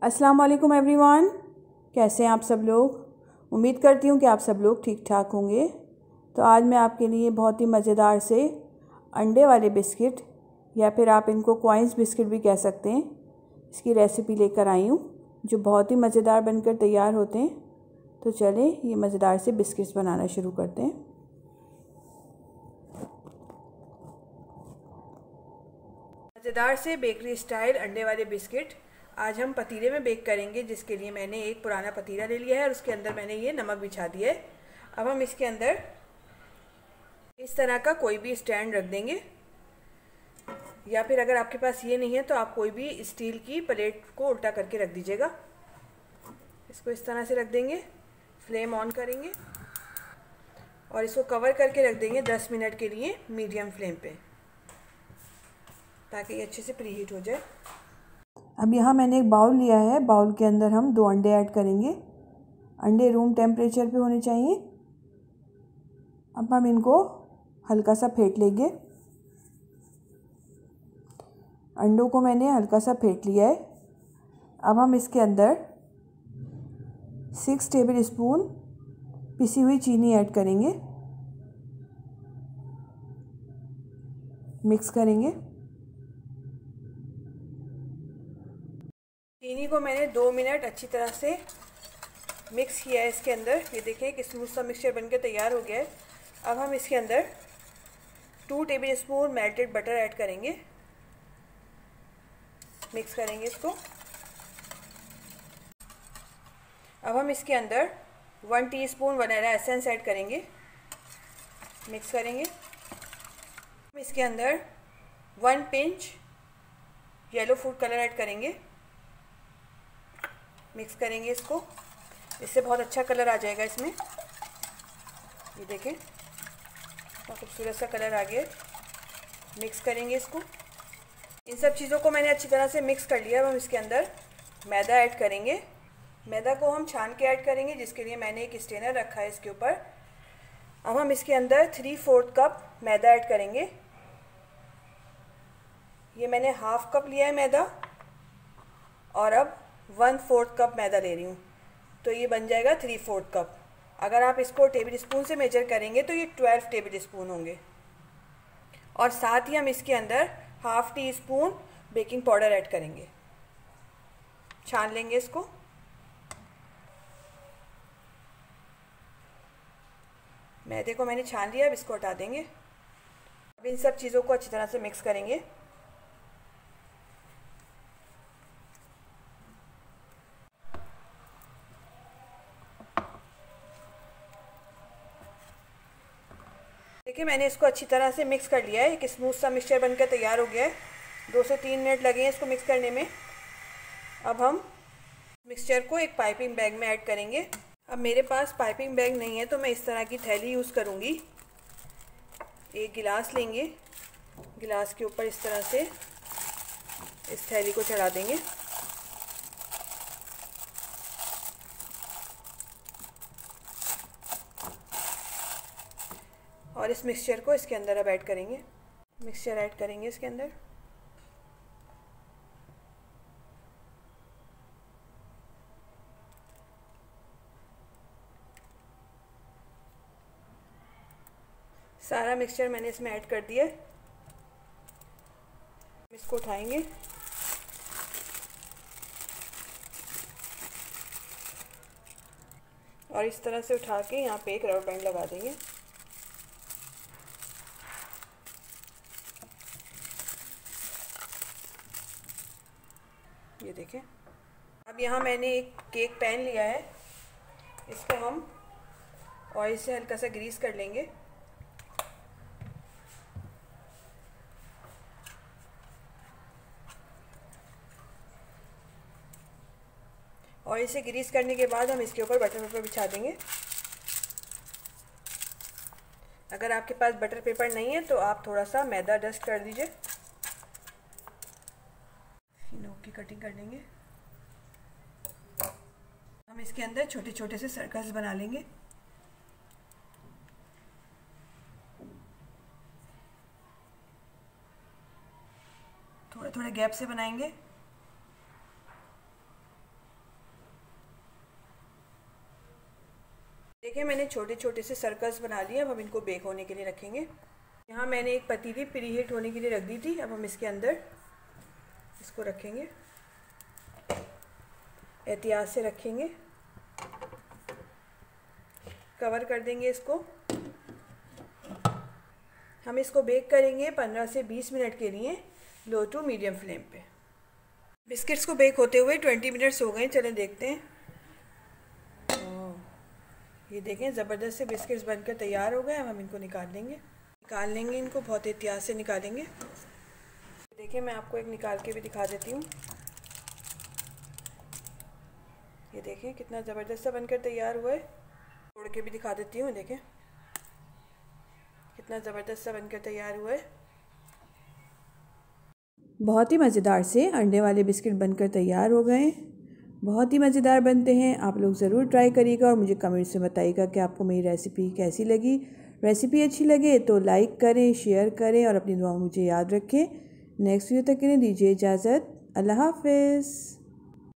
अस्सलाम वालेकुम एवरीवन, कैसे हैं आप सब लोग। उम्मीद करती हूँ कि आप सब लोग ठीक ठाक होंगे। तो आज मैं आपके लिए बहुत ही मज़ेदार से अंडे वाले बिस्किट या फिर आप इनको कॉइन्स बिस्किट भी कह सकते हैं, इसकी रेसिपी लेकर आई हूँ जो बहुत ही मज़ेदार बनकर तैयार होते हैं। तो चलें ये मज़ेदार से बिस्किट्स बनाना शुरू करते हैं। मज़ेदार से बेकरी स्टाइल अंडे वाले बिस्किट आज हम पतीले में बेक करेंगे, जिसके लिए मैंने एक पुराना पतीला ले लिया है और उसके अंदर मैंने ये नमक बिछा दिया है। अब हम इसके अंदर इस तरह का कोई भी स्टैंड रख देंगे, या फिर अगर आपके पास ये नहीं है तो आप कोई भी स्टील की प्लेट को उल्टा करके रख दीजिएगा। इसको इस तरह से रख देंगे, फ्लेम ऑन करेंगे और इसको कवर करके रख देंगे 10 मिनट के लिए मीडियम फ्लेम पे, ताकि ये अच्छे से प्रीहीट हो जाए। अब यहाँ मैंने एक बाउल लिया है, बाउल के अंदर हम 2 अंडे ऐड करेंगे। अंडे रूम टेम्परेचर पे होने चाहिए। अब हम इनको हल्का सा फेंट लेंगे। अंडों को मैंने हल्का सा फेंट लिया है। अब हम इसके अंदर 6 टेबल स्पून पिसी हुई चीनी ऐड करेंगे, मिक्स करेंगे। चीनी को मैंने 2 मिनट अच्छी तरह से मिक्स किया है इसके अंदर। ये देखें कि स्मूथ सा मिक्सचर बनकर तैयार हो गया है। अब हम इसके अंदर 2 table spoon melted butter add करेंगे, मिक्स करेंगे इसको। अब हम इसके अंदर 1 टीस्पून वनीला एसेंस ऐड करेंगे, मिक्स करेंगे। हम इसके अंदर 1 pinch yellow food colour add करेंगे, मिक्स करेंगे इसको। इससे बहुत अच्छा कलर आ जाएगा इसमें। ये देखें बहुत खूबसूरत सा कलर आ गया। मिक्स करेंगे इसको। इन सब चीज़ों को मैंने अच्छी तरह से मिक्स कर लिया। अब हम इसके अंदर मैदा ऐड करेंगे। मैदा को हम छान के ऐड करेंगे, जिसके लिए मैंने एक स्ट्रेनर रखा है इसके ऊपर। अब हम इसके अंदर 3/4 कप मैदा ऐड करेंगे। ये मैंने हाफ कप लिया है मैदा और अब 1/4 कप मैदा ले रही हूँ, तो ये बन जाएगा 3/4 कप। अगर आप इसको टेबल स्पून से मेजर करेंगे तो ये 12 टेबल स्पून होंगे। और साथ ही हम इसके अंदर 1/2 टीस्पून बेकिंग पाउडर ऐड करेंगे। छान लेंगे इसको। मैदे को मैंने छान लिया, अब इसको हटा देंगे। अब इन सब चीज़ों को अच्छी तरह से मिक्स करेंगे। देखिए मैंने इसको अच्छी तरह से मिक्स कर लिया है। एक स्मूथ सा मिक्सचर बनकर तैयार हो गया है। 2 से 3 मिनट लगे हैं इसको मिक्स करने में। अब हम मिक्सचर को एक पाइपिंग बैग में ऐड करेंगे। अब मेरे पास पाइपिंग बैग नहीं है तो मैं इस तरह की थैली यूज़ करूँगी। एक गिलास लेंगे, गिलास के ऊपर इस तरह से इस थैली को चढ़ा देंगे और इस मिक्सचर को इसके अंदर अब ऐड करेंगे। मिक्सचर ऐड करेंगे इसके अंदर। सारा मिक्सचर मैंने इसमें ऐड कर दिया। इसको उठाएंगे और इस तरह से उठा के यहाँ पे एक रबर बैंड लगा देंगे। ये देखें। अब यहाँ मैंने एक केक पैन लिया है, इसको हम ऑयल से हल्का सा ग्रीस कर लेंगे। ऑयल से ग्रीस करने के बाद हम इसके ऊपर बटर पेपर बिछा देंगे। अगर आपके पास बटर पेपर नहीं है तो आप थोड़ा सा मैदा डस्ट कर दीजिए। नोक की कटिंग कर लेंगे। हम इसके अंदर छोटे छोटे से सर्कल्स बना लेंगे। थोड़े थोड़े गैप से बनाएंगे। देखिए मैंने छोटे छोटे से सर्कल्स बना लिए। अब हम इनको बेक होने के लिए रखेंगे। यहाँ मैंने एक पतीली प्रीहीट होने के लिए रख दी थी। अब हम इसके अंदर इसको रखेंगे, एहतियात से रखेंगे, कवर कर देंगे इसको। हम इसको बेक करेंगे 15 से 20 मिनट के लिए लो टू मीडियम फ्लेम पे। बिस्किट्स को बेक होते हुए 20 मिनट्स हो गए। चलें देखते हैं। ये देखें ज़बरदस्त से बिस्किट्स बनकर तैयार हो गए। अब हम इनको निकाल लेंगे इनको बहुत एहतियात से निकालेंगे। देखिए मैं आपको एक निकाल के भी दिखा देती हूँ। ये देखें कितना ज़बरदस्त सा बनकर तैयार हुआ है। तोड़ के भी दिखा देती हूँ। देखें कितना ज़बरदस्त सा बनकर तैयार हुआ है। बहुत ही मज़ेदार से अंडे वाले बिस्किट बनकर तैयार हो गए। बहुत ही मज़ेदार बनते हैं। आप लोग ज़रूर ट्राई करिएगा और मुझे कमेंट से बताइएगा कि आपको मेरी रेसिपी कैसी लगी। रेसिपी अच्छी लगे तो लाइक करें, शेयर करें और अपनी दुआ मुझे याद रखें। नेक्स्ट वीडियो तक के लिए दीजिए इजाज़त। अल्लाह हाफ़िज़।